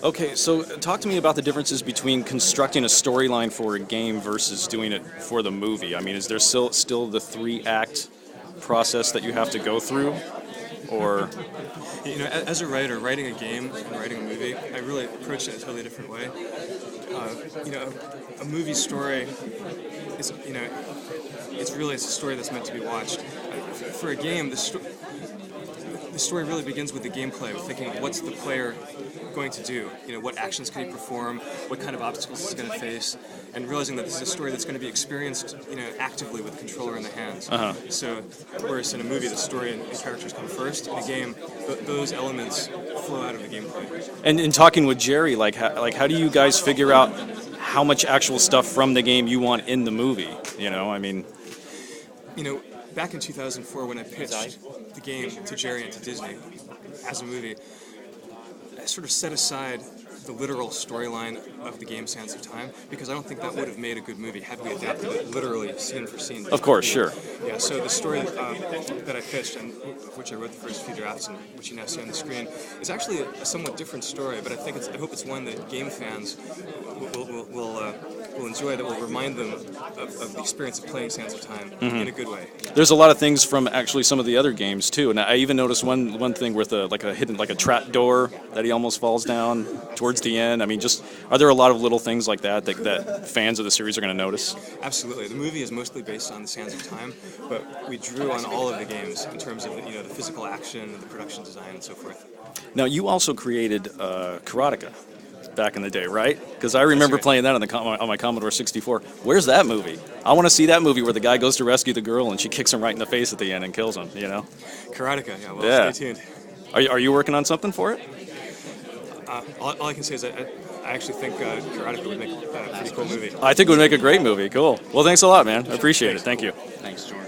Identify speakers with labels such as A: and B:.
A: Okay, so talk to me about the differences between constructing a storyline for a game versus doing it for the movie. I mean, is there still the three-act process that you have to go through, or
B: As a writer, writing a game and writing a movie, I really approach it in a totally different way. A movie story is, it's a story that's meant to be watched. For a game, the story really begins with the gameplay, with thinking, what's the player going to do? What actions can he perform? What kind of obstacles is he going to face? And realizing that this is a story that's going to be experienced, actively with the controller in the hands. So, whereas in a movie, the story and characters come first, in a game, those elements flow out of the gameplay.
A: and in talking with Jerry, how do you guys figure out how much actual stuff from the game you want in the movie? I mean,
B: Back in 2004, when I pitched the game to Jerry and to Disney as a movie, I sort of set aside the literal storyline of the game Sands of Time, because I don't think that would have made a good movie had we adapted it literally scene for scene.
A: of course, sure.
B: Yeah, so the story that I pitched, and of which I wrote the first few drafts, and which you now see on the screen, is actually a somewhat different story, but I hope it's one that game fans will enjoy, that will remind them of the experience of playing Sands of Time in a good way.
A: There's a lot of things from actually some of the other games too, and I even noticed one thing with a trap door that he almost falls down towards the end. I mean, are there a lot of little things like that fans of the series are going to notice?
B: Absolutely. The movie is mostly based on the Sands of Time, but we drew on all of the games in terms of the physical action, the production design, and so forth.
A: Now, you also created Karaketa back in the day, right? Because I remember playing that on my Commodore 64. Where's that movie? I want to see that movie where the guy goes to rescue the girl and she kicks him right in the face at the end and kills him.
B: Karaketa, yeah. Stay tuned.
A: Are you working on something for it?
B: All I can say is I actually think Karaketa would make a pretty cool movie.
A: I think it would make a great movie. Cool. Well, thanks a lot, man. I appreciate it. Thank you.
C: Thanks, George.